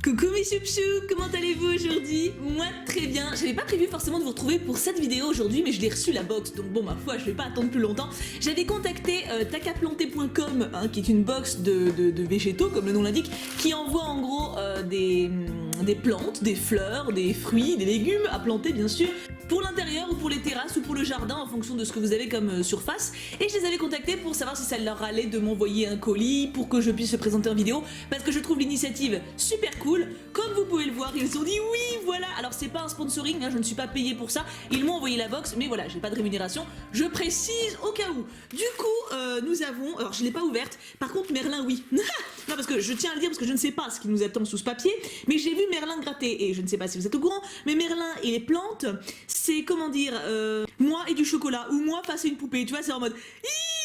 Coucou mes choup-choups, comment allez-vous aujourd'hui? Moi très bien, j'avais pas prévu forcément de vous retrouver pour cette vidéo aujourd'hui, mais je l'ai reçu la box, donc bon ma foi je vais pas attendre plus longtemps. J'avais contacté takaplanter.com, qui est une box de végétaux comme le nom l'indique, qui envoie en gros des plantes, des fleurs, des fruits, des légumes à planter bien sûr, pour l'intérieur ou pour les terrasses ou pour le jardin en fonction de ce que vous avez comme surface. Et je les avais contactés pour savoir si ça leur allait de m'envoyer un colis pour que je puisse le présenter en vidéo, parce que je trouve l'initiative super cool. Comme vous pouvez le voir, ils ont dit oui, voilà. Alors c'est pas un sponsoring, hein, je ne suis pas payée pour ça. Ils m'ont envoyé la box, mais voilà, j'ai pas de rémunération. Je précise au cas où. Du coup, nous avons, alors je l'ai pas ouverte. Par contre, Merlin, oui. Non, parce que je tiens à le dire parce que je ne sais pas ce qui nous attend sous ce papier, mais j'ai vu Merlin gratter et je ne sais pas si vous êtes au courant, mais Merlin et les plantes, c'est comment dire, moi et du chocolat ou moi face à une poupée. Tu vois, c'est en mode.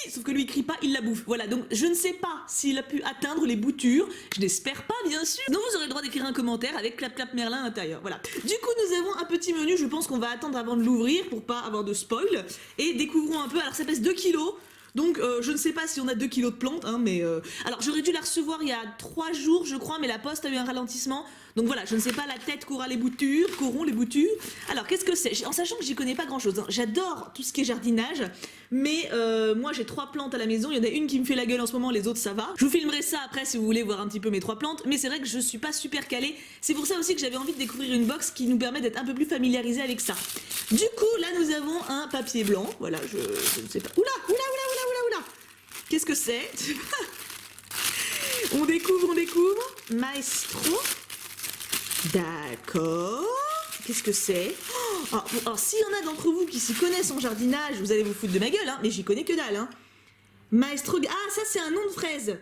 Sauf que lui il crie pas, il la bouffe. Voilà, donc je ne sais pas s'il a pu atteindre les boutures. Je n'espère pas, bien sûr. Donc vous aurez le droit d'écrire un commentaire avec clap clap Merlin à l'intérieur. Voilà. Du coup, nous avons un petit menu. Je pense qu'on va attendre avant de l'ouvrir pour pas avoir de spoil. Et découvrons un peu. Alors ça pèse 2 kilos. Donc je ne sais pas si on a 2 kilos de plantes, hein, mais alors j'aurais dû la recevoir il y a 3 jours je crois, mais la poste a eu un ralentissement. Donc voilà, je ne sais pas la tête qu'auront les boutures. Alors qu'est-ce que c'est? En sachant que j'y connais pas grand chose, hein. J'adore tout ce qui est jardinage, mais moi j'ai 3 plantes à la maison, il y en a une qui me fait la gueule en ce moment, les autres ça va. Je vous filmerai ça après si vous voulez voir un petit peu mes 3 plantes, mais c'est vrai que je suis pas super calée. C'est pour ça aussi que j'avais envie de découvrir une box qui nous permet d'être un peu plus familiarisé avec ça. Du coup là nous avons un papier blanc, voilà, je ne sais pas. Oula. Qu'est-ce que c'est? On découvre. Maestro. D'accord. Qu'est-ce que c'est? Alors s'il y en a d'entre vous qui s'y connaissent en jardinage, vous allez vous foutre de ma gueule, hein, mais j'y connais que dalle. Hein. Maestro. Ah, ça c'est un nom de fraise.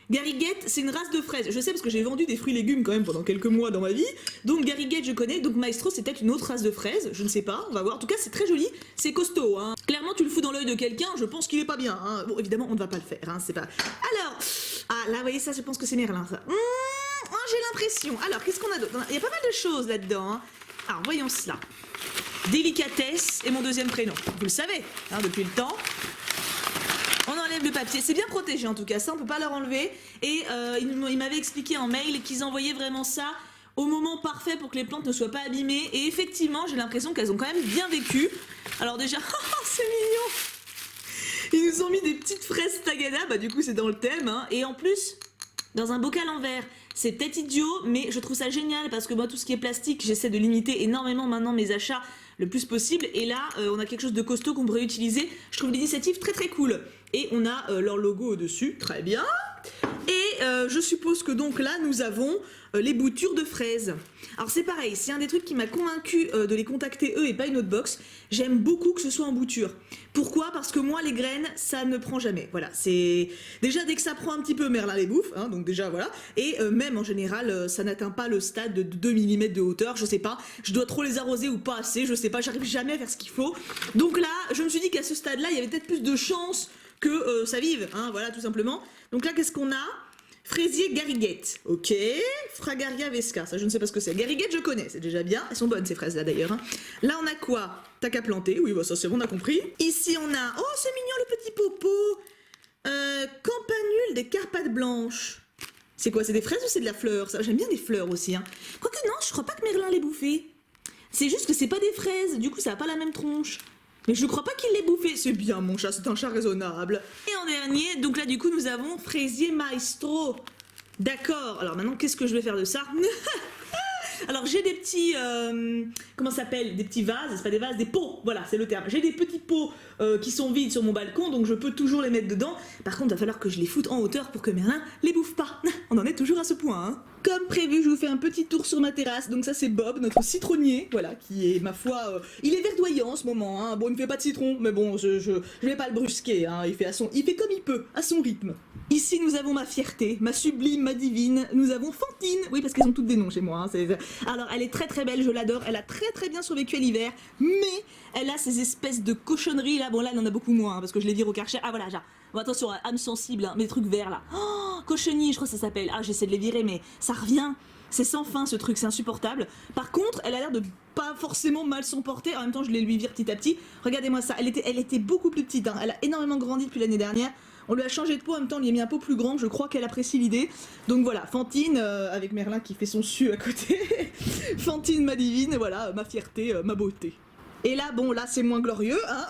Gariguette, c'est une race de fraises. Je sais parce que j'ai vendu des fruits et légumes quand même pendant quelques mois dans ma vie. Donc Gariguette, je connais. Donc Maestro, c'est peut-être une autre race de fraises. Je ne sais pas, on va voir. En tout cas, c'est très joli. C'est costaud. Hein. Clairement, tu le fous dans l'œil de quelqu'un, je pense qu'il est pas bien. Hein. Bon, évidemment, on ne va pas le faire. Hein, c'est pas. Alors, là, vous voyez ça, je pense que c'est Merlin, ça. J'ai l'impression. Alors, qu'est-ce qu'on a d'autre? Il y a pas mal de choses là-dedans. Hein. Alors, voyons cela. Délicatesse est mon deuxième prénom. Vous le savez, hein, depuis le temps. On enlève le papier, c'est bien protégé en tout cas, ça on peut pas leur enlever. Et ils m'avaient expliqué en mail qu'ils envoyaient vraiment ça au moment parfait pour que les plantes ne soient pas abîmées. Et effectivement, j'ai l'impression qu'elles ont quand même bien vécu. Alors déjà, c'est mignon. Ils nous ont mis des petites fraises tagada, bah du coup c'est dans le thème. Hein. Et en plus, dans un bocal en verre. C'est peut-être idiot, mais je trouve ça génial parce que moi, tout ce qui est plastique, j'essaie de limiter énormément maintenant mes achats le plus possible. Et là, on a quelque chose de costaud qu'on pourrait utiliser. Je trouve l'initiative très très cool. Et on a leur logo au-dessus, très bien. Et je suppose que donc là, nous avons les boutures de fraises. Alors c'est pareil, c'est un des trucs qui m'a convaincu de les contacter eux et pas une autre box. J'aime beaucoup que ce soit en bouture. Pourquoi? Parce que moi, les graines, ça ne prend jamais. Voilà, c'est... Déjà, dès que ça prend un petit peu, Merlin les bouffe, hein, donc déjà, voilà. Et même, en général, ça n'atteint pas le stade de 2 mm de hauteur, je sais pas. Je dois trop les arroser ou pas assez, je sais pas, j'arrive jamais à faire ce qu'il faut. Donc là, je me suis dit qu'à ce stade-là, il y avait peut-être plus de chances que ça vive, hein, voilà, tout simplement. Donc là, qu'est-ce qu'on a? Fraisier Gariguette, ok. Fragaria Vesca, ça je ne sais pas ce que c'est. Gariguette je connais, c'est déjà bien. Elles sont bonnes ces fraises là d'ailleurs. Hein. Là on a quoi? Takaplanter, oui bah ça c'est bon, on a compris. Ici on a, oh c'est mignon le petit popo. Campanule des Carpates blanches. C'est quoi? C'est des fraises ou c'est de la fleur? Ça, j'aime bien les fleurs aussi. Hein. Quoique non, je crois pas que Merlin les bouffait. C'est juste que c'est pas des fraises, du coup ça a pas la même tronche. Mais je crois pas qu'il l'ait bouffé. C'est bien mon chat, c'est un chat raisonnable. Et en dernier, donc là du coup nous avons Fraisier Maestro. D'accord, alors maintenant qu'est-ce que je vais faire de ça? Alors j'ai des petits, comment ça s'appelle? Des petits vases, c'est pas des vases, des pots, voilà c'est le terme. J'ai des petits pots qui sont vides sur mon balcon, donc je peux toujours les mettre dedans. Par contre il va falloir que je les foute en hauteur pour que Merlin les bouffe pas. On en est toujours à ce point, hein. Comme prévu, je vous fais un petit tour sur ma terrasse. Donc ça c'est Bob, notre citronnier, voilà, qui est ma foi, il est verdoyant en ce moment. Hein. Bon, il me fait pas de citron, mais bon, je vais pas le brusquer. Hein. Il fait comme il peut, à son rythme. Ici nous avons ma fierté, ma sublime, ma divine. Nous avons Fantine, oui parce qu'elles ont toutes des noms chez moi. Hein. Alors elle est très très belle, je l'adore. Elle a très très bien survécu à l'hiver, mais elle a ces espèces de cochonneries là. Bon là elle en a beaucoup moins hein, parce que je les vire au Karcher. Ah voilà, bon, attention, âme sensible, hein, mes trucs verts là. Oh, cochenille, je crois que ça s'appelle. Ah, j'essaie de les virer, mais ça revient. C'est sans fin ce truc, c'est insupportable. Par contre, elle a l'air de pas forcément mal s'emporter. En même temps, je les lui vire petit à petit. Regardez-moi ça, elle était beaucoup plus petite. Hein. Elle a énormément grandi depuis l'année dernière. On lui a changé de pot en même temps, on lui a mis un pot plus grand, je crois qu'elle apprécie l'idée. Donc voilà, Fantine, avec Merlin qui fait son su à côté. Fantine, ma divine, voilà, ma fierté, ma beauté. Et là, bon, là c'est moins glorieux, hein.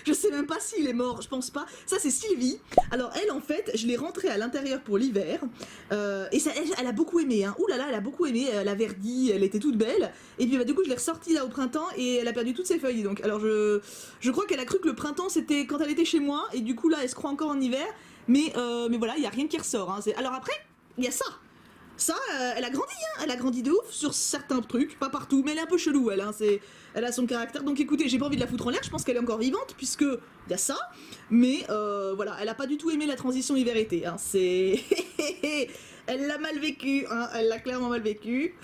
Je sais même pas s'il est mort, je pense pas. Ça c'est Sylvie. Alors elle en fait, je l'ai rentrée à l'intérieur pour l'hiver. Et ça, elle a beaucoup aimé, hein. Ouh là là, elle a beaucoup aimé, elle a verdi, elle était toute belle. Et puis bah, du coup je l'ai ressortie là au printemps et elle a perdu toutes ses feuilles donc. Alors je crois qu'elle a cru que le printemps c'était quand elle était chez moi. Et du coup là elle se croit encore en hiver. Mais voilà, il n'y a rien qui ressort, hein. Alors après, il y a ça. Ça, elle a grandi, hein, elle a grandi de ouf sur certains trucs, pas partout, mais elle est un peu chelou, elle, hein, elle a son caractère. Donc écoutez, j'ai pas envie de la foutre en l'air, je pense qu'elle est encore vivante, puisque il y a ça, mais voilà, elle a pas du tout aimé la transition hiver-été, hein, c'est... Elle l'a mal vécu, hein, elle l'a clairement mal vécu.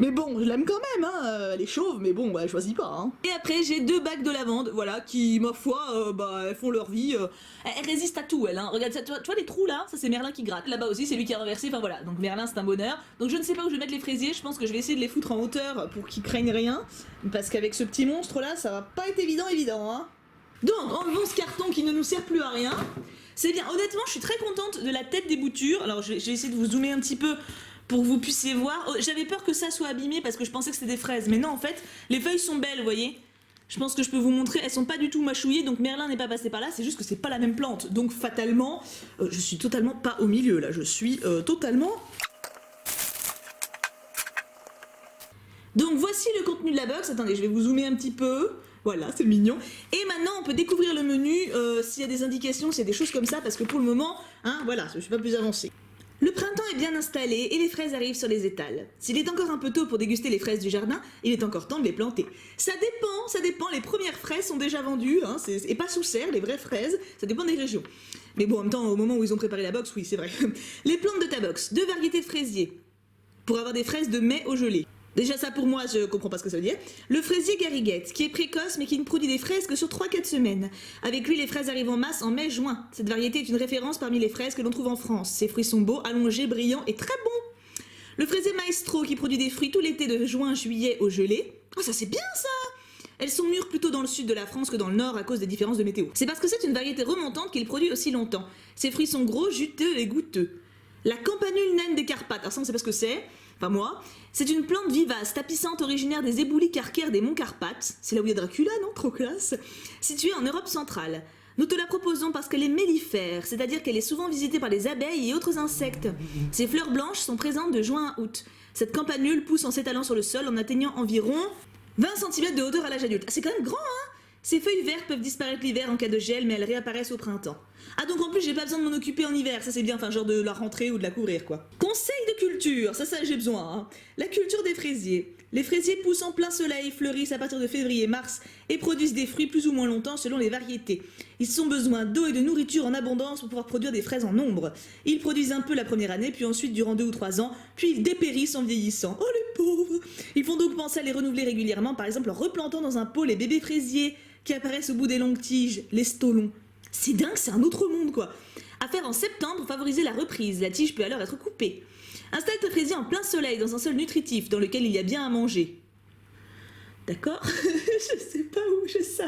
Mais bon, je l'aime quand même, hein, elle est chauve, mais bon, bah, elle choisit pas. Hein. Et après, j'ai 2 bagues de lavande, voilà, qui, ma foi, bah, elles font leur vie. Elles résistent à tout, elles. Hein. Regarde, ça, tu vois les trous là, ça c'est Merlin qui gratte. Là-bas aussi, c'est lui qui a renversé, enfin voilà. Donc Merlin, c'est un bonheur. Donc je ne sais pas où je vais mettre les fraisiers, je pense que je vais essayer de les foutre en hauteur pour qu'ils craignent rien. Parce qu'avec ce petit monstre là, ça va pas être évident, hein. Donc, enlevons ce carton qui ne nous sert plus à rien. C'est bien, honnêtement, je suis très contente de la tête des boutures. Alors, j'ai essayé de vous zoomer un petit peu pour que vous puissiez voir. J'avais peur que ça soit abîmé parce que je pensais que c'était des fraises. Mais non, en fait, les feuilles sont belles, vous voyez. Je pense que je peux vous montrer, elles sont pas du tout mâchouillées, donc Merlin n'est pas passé par là, c'est juste que c'est pas la même plante. Donc, fatalement, je suis totalement pas au milieu, là. Je suis totalement... Donc, voici le contenu de la box. Attendez, je vais vous zoomer un petit peu... Voilà, c'est mignon. Et maintenant, on peut découvrir le menu, s'il y a des indications, s'il y a des choses comme ça, parce que pour le moment, hein, voilà, je suis pas plus avancée. Le printemps est bien installé et les fraises arrivent sur les étals. S'il est encore un peu tôt pour déguster les fraises du jardin, il est encore temps de les planter. Ça dépend, les premières fraises sont déjà vendues, hein, et pas sous serre, les vraies fraises, ça dépend des régions. Mais bon, en même temps, au moment où ils ont préparé la box, oui, c'est vrai. Les plantes de ta box, 2 variétés de fraisiers, pour avoir des fraises de mai au gelé. Déjà ça pour moi, je comprends pas ce que ça veut dire. Le fraisier Garriguette, qui est précoce mais qui ne produit des fraises que sur 3-4 semaines. Avec lui, les fraises arrivent en masse en mai-juin. Cette variété est une référence parmi les fraises que l'on trouve en France. Ses fruits sont beaux, allongés, brillants et très bons. Le fraisier Maestro, qui produit des fruits tout l'été de juin-juillet au gelé. Oh, ça c'est bien ça! Elles sont mûres plutôt dans le sud de la France que dans le nord à cause des différences de météo. C'est parce que c'est une variété remontante qu'il produit aussi longtemps. Ses fruits sont gros, juteux et goûteux. La campanule naine des Carpates, alors ça on sait pas ce que c'est, enfin moi, c'est une plante vivace, tapissante originaire des éboulis calcaires des monts Carpates, c'est là où il y a Dracula, non? Trop classe. Située en Europe centrale. Nous te la proposons parce qu'elle est mellifère, c'est-à-dire qu'elle est souvent visitée par les abeilles et autres insectes. Ses fleurs blanches sont présentes de juin à août. Cette campanule pousse en s'étalant sur le sol en atteignant environ 20 cm de hauteur à l'âge adulte. Ah, c'est quand même grand, hein? Ces feuilles vertes peuvent disparaître l'hiver en cas de gel, mais elles réapparaissent au printemps. Ah donc en plus j'ai pas besoin de m'en occuper en hiver, ça c'est bien, enfin genre de la rentrer ou de la couvrir quoi. Conseil de culture, ça j'ai besoin, hein. La culture des fraisiers. Les fraisiers poussent en plein soleil, fleurissent à partir de février-mars et produisent des fruits plus ou moins longtemps selon les variétés. Ils ont besoin d'eau et de nourriture en abondance pour pouvoir produire des fraises en nombre. Ils produisent un peu la première année, puis ensuite durant 2 ou 3 ans, puis ils dépérissent en vieillissant. Oh les pauvres! Ils font donc penser à les renouveler régulièrement, par exemple en replantant dans un pot les bébés fraisiers qui apparaissent au bout des longues tiges, les stolons. C'est dingue, c'est un autre monde quoi. À faire en septembre pour favoriser la reprise, la tige peut alors être coupée. Installe ta fraisier en plein soleil dans un sol nutritif dans lequel il y a bien à manger. D'accord? Je sais pas où je sais.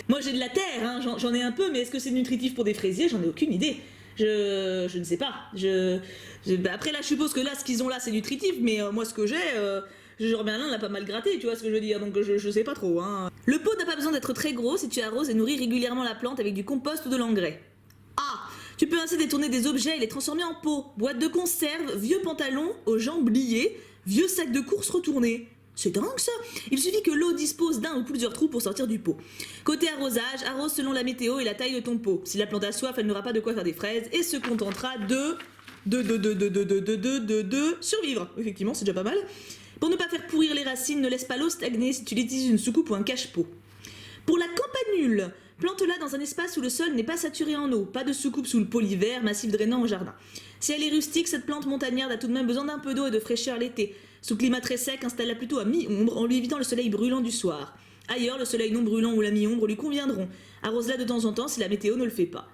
Moi j'ai de la terre, hein, j'en ai un peu, mais est-ce que c'est nutritif pour des fraisiers? J'en ai aucune idée. Je ne sais pas. Après là je suppose que là ce qu'ils ont là c'est nutritif, mais moi ce que j'ai... Genre Merlin l'a pas mal gratté, tu vois ce que je veux dire, donc je sais pas trop. Hein. Le pot n'a pas besoin d'être très gros si tu arroses et nourris régulièrement la plante avec du compost ou de l'engrais. Ah! Tu peux ainsi détourner des objets et les transformer en pot. Boîte de conserve, vieux pantalons aux jambes liées, vieux sac de course retourné. C'est dingue ça! Il suffit que l'eau dispose d'un ou plusieurs trous pour sortir du pot. Côté arrosage, arrose selon la météo et la taille de ton pot. Si la plante a soif, elle n'aura pas de quoi faire des fraises et se contentera de survivre. Effectivement, c'est déjà pas mal. Pour ne pas faire pourrir les racines, ne laisse pas l'eau stagner si tu utilises une soucoupe ou un cache-pot. Pour la campanule, plante-la dans un espace où le sol n'est pas saturé en eau. Pas de soucoupe sous le pot l'hiver, massif drainant au jardin. Si elle est rustique, cette plante montagnarde a tout de même besoin d'un peu d'eau et de fraîcheur l'été. Sous climat très sec, installe-la plutôt à mi-ombre en lui évitant le soleil brûlant du soir. Ailleurs, le soleil non brûlant ou la mi-ombre lui conviendront. Arrose-la de temps en temps si la météo ne le fait pas.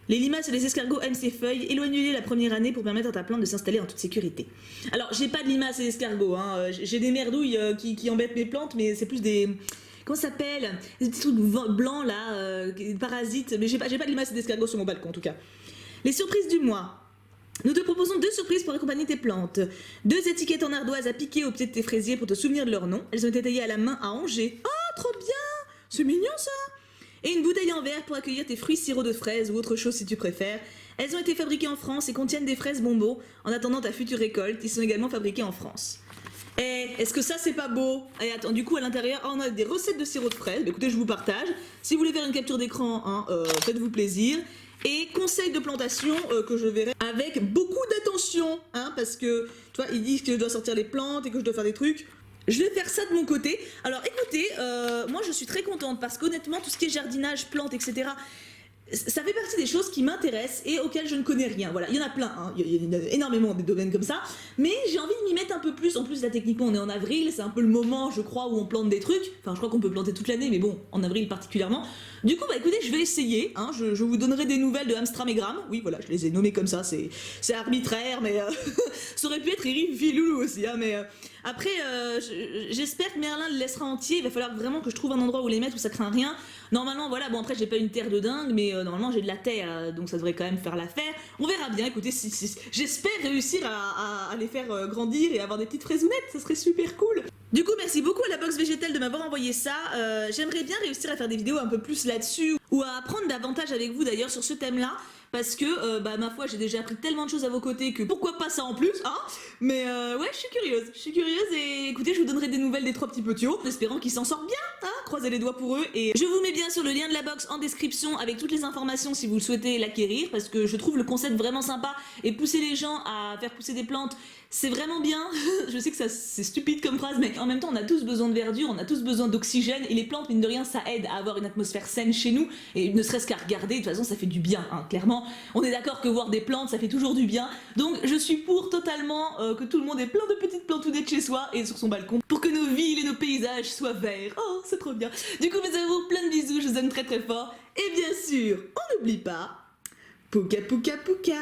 Les limaces et les escargots aiment ces feuilles, éloigne-les la première année pour permettre à ta plante de s'installer en toute sécurité. Alors, j'ai pas de limaces et d'escargots, hein. J'ai des merdouilles qui embêtent mes plantes, mais c'est plus des... comment ça s'appelle, des petits trucs blancs là, parasites, mais j'ai pas de limaces et d'escargots sur mon balcon en tout cas. Les surprises du mois. Nous te proposons 2 surprises pour accompagner tes plantes. 2 étiquettes en ardoise à piquer au pied de tes fraisiers pour te souvenir de leur nom. Elles ont été taillées à la main à Angers. Oh, trop bien! C'est mignon ça! Et une bouteille en verre pour accueillir tes fruits sirop de fraises ou autre chose si tu préfères. Elles ont été fabriquées en France et contiennent des fraises bonbons en attendant ta future récolte. Ils sont également fabriqués en France. Et est-ce que ça c'est pas beau? Et attends, du coup à l'intérieur, on a des recettes de sirop de fraises. Bah, écoutez, je vous partage. Si vous voulez faire une capture d'écran, hein, faites-vous plaisir. Et conseils de plantation que je verrai avec beaucoup d'attention, hein, parce que, tu vois, ils disent que je dois sortir les plantes et que je dois faire des trucs. Je vais faire ça de mon côté. Alors écoutez, moi je suis très contente parce qu'honnêtement, tout ce qui est jardinage, plantes, etc., ça fait partie des choses qui m'intéressent et auxquelles je ne connais rien. Voilà, il y en a plein, hein. Il y en a énormément des domaines comme ça, mais j'ai envie de m'y mettre un peu plus. En plus, là, techniquement, on est en avril, c'est un peu le moment, je crois, où on plante des trucs. Enfin, je crois qu'on peut planter toute l'année, mais bon, en avril particulièrement. Du coup, bah écoutez, je vais essayer, hein. Je vous donnerai des nouvelles de Amstram et Gram. Oui, voilà, je les ai nommés comme ça, c'est arbitraire, mais ça aurait pu être Iri Filoulou aussi, hein, mais après, j'espère que Merlin le laissera entier. Il va falloir vraiment que je trouve un endroit où les mettre où ça craint rien. Normalement, voilà, bon après j'ai pas une terre de dingue, mais normalement j'ai de la terre, donc ça devrait quand même faire l'affaire. On verra bien, écoutez, j'espère réussir à les faire grandir et avoir des petites fraisounettes, ça serait super cool. Du coup, merci beaucoup à la box végétale de m'avoir envoyé ça. J'aimerais bien réussir à faire des vidéos un peu plus là-dessus, ou à apprendre davantage avec vous d'ailleurs sur ce thème-là. Parce que, bah, ma foi, j'ai déjà appris tellement de choses à vos côtés que pourquoi pas ça en plus, hein. Mais ouais, je suis curieuse et écoutez, je vous donnerai des nouvelles des 3 petits potios, en espérant qu'ils s'en sortent bien, hein. Croisez les doigts pour eux. Et je vous mets bien sûr le lien de la box en description avec toutes les informations si vous souhaitez l'acquérir, parce que je trouve le concept vraiment sympa et pousser les gens à faire pousser des plantes, c'est vraiment bien. Je sais que ça c'est stupide comme phrase, mais en même temps on a tous besoin de verdure, on a tous besoin d'oxygène et les plantes, mine de rien, ça aide à avoir une atmosphère saine chez nous et ne serait-ce qu'à regarder, de toute façon ça fait du bien, hein, clairement. On est d'accord que voir des plantes ça fait toujours du bien, donc je suis pour totalement que tout le monde ait plein de petites plantounettes chez soi et sur son balcon pour que nos villes et nos paysages soient verts. Oh, c'est trop bien. Du coup, mes amours, plein de bisous, je vous aime très très fort et bien sûr, on n'oublie pas, pouka pouka pouka.